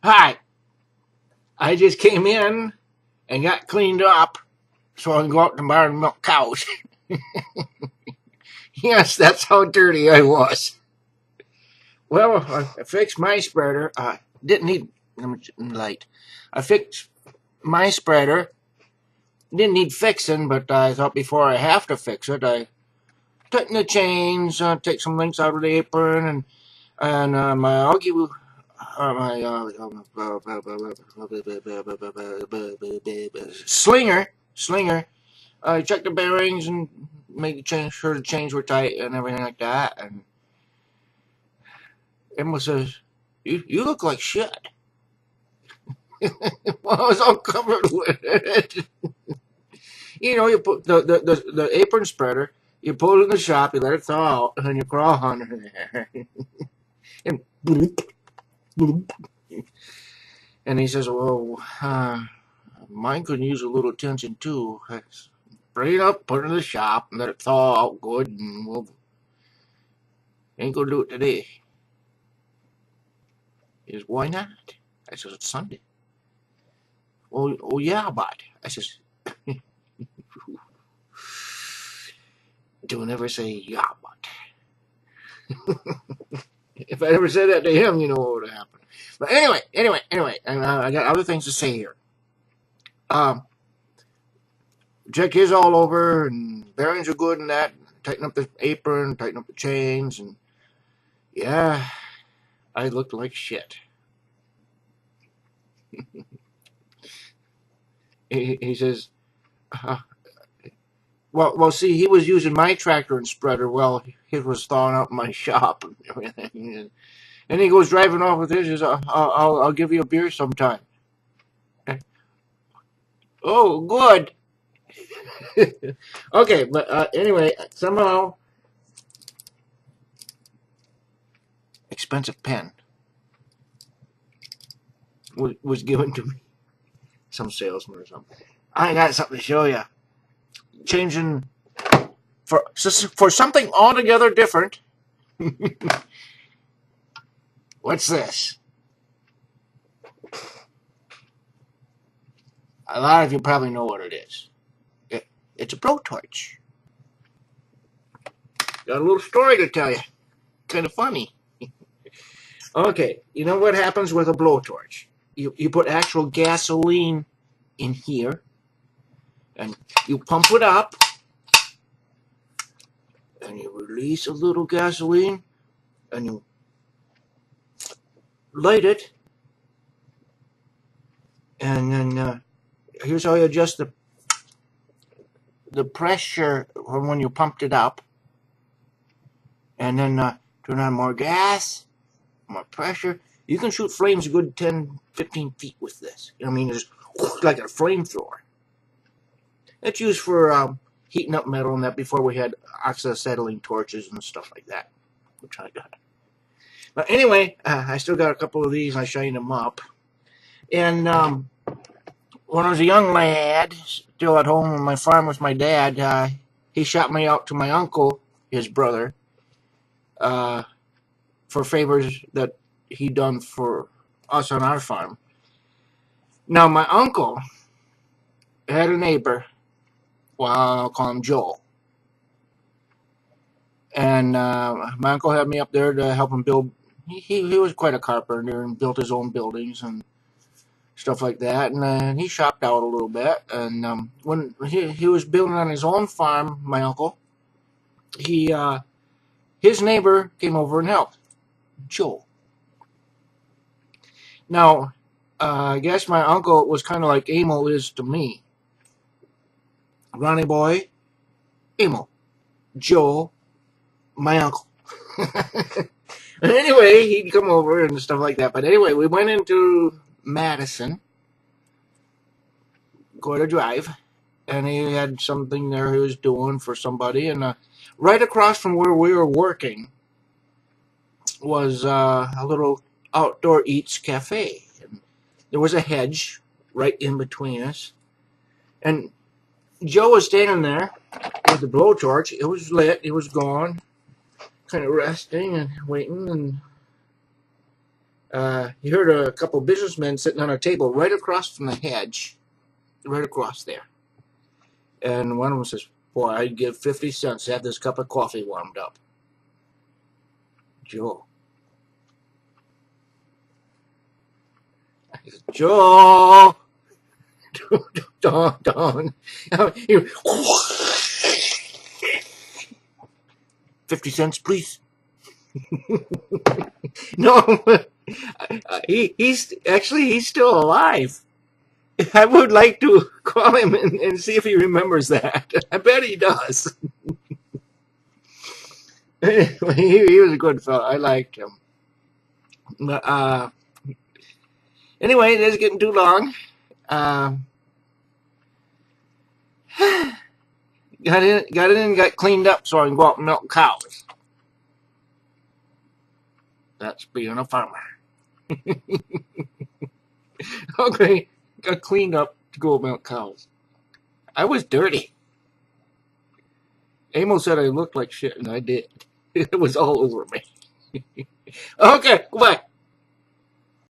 Hi, I just came in and got cleaned up so I can go out to the barn and milk cows. Yes, that's how dirty I was. Well, I fixed my spreader. Didn't need light. I fixed my spreader. Didn't need fixing, but I thought before I have to fix it, I tighten the chains, take some links out of the apron, and my augie, my slinger. I checked the bearings and made sure the chains were tight and everything like that. And Emma says, "You look like shit." Well, I was all covered with it. You put the apron spreader. You put it in the shop. You let it thaw out, and then you crawl under there. And bloop, bloop. And he says, "Well, mine could use a little attention too. Bring it up, put it in the shop, and let it thaw out good, and we'll ain't gonna do it today." He says, "Why not?" I says, "It's Sunday." Oh yeah, but I says, "Don't ever say yeah, but." If I ever said that to him, you know what would happen. But anyway, and I got other things to say here. Um, check his all over, and bearings are good and that. Tighten up the apron, tighten up the chains, and yeah, I looked like shit. He says, uh, well, see, he was using my tractor and spreader. Well, his was thawing out in my shop and everything. And he goes driving off with his. He says, I'll give you a beer sometime. Oh, good. Okay, but anyway, somehow expensive pen was given to me. Some salesman or something. I got something to show you. Changing for something altogether different. What's this? A lot of you probably know what it is. It's a blowtorch. Got a little story to tell you. Kind of funny. Okay, you know what happens with a blowtorch? You put actual gasoline in here, and you pump it up, and you release a little gasoline, and you light it, and then here's how you adjust the pressure from when you pumped it up, and then turn on more gas, more pressure. You can shoot flames a good 10, 15 feet with this. I mean, it's like a flamethrower. It's used for heating up metal and that before we had oxyacetylene torches and stuff like that, which I got. But anyway, I still got a couple of these. I shined them up. And when I was a young lad, still at home on my farm with my dad, he shot me out to my uncle, his brother, uh, for favors that he done for us on our farm. Now, my uncle had a neighbor, well, I'll call him Joel. And my uncle had me up there to help him build. He was quite a carpenter and built his own buildings and stuff like that. And he shopped out a little bit. And when he was building on his own farm, my uncle, he his neighbor came over and helped, Joel. Now, I guess my uncle was kind of like Emil is to me. Ronnie Boy, Emil, Joel, my uncle. Anyway, he'd come over and stuff like that. But anyway, we went into Madison, go to drive, and he had something there he was doing for somebody. And right across from where we were working was a little outdoor eats cafe. And there was a hedge right in between us. And Joe was standing there with the blowtorch. It was lit. It was gone, kind of resting and waiting. And he heard a couple businessmen sitting on a table right across from the hedge, right across there. And one of them says, "Boy, I'd give 50 cents to have this cup of coffee warmed up." Joe. He says, "Joe, don't. 50 cents, please." No, he's still alive. I would like to call him and see if he remembers that. I bet he does. He was a good fellow. I liked him. But, anyway, this is getting too long. Uh, got in and got cleaned up so I can go out and milk cows. That's being a farmer. Okay, got cleaned up to go milk cows. I was dirty. Amos said I looked like shit, and I did. It was all over me. Okay, goodbye.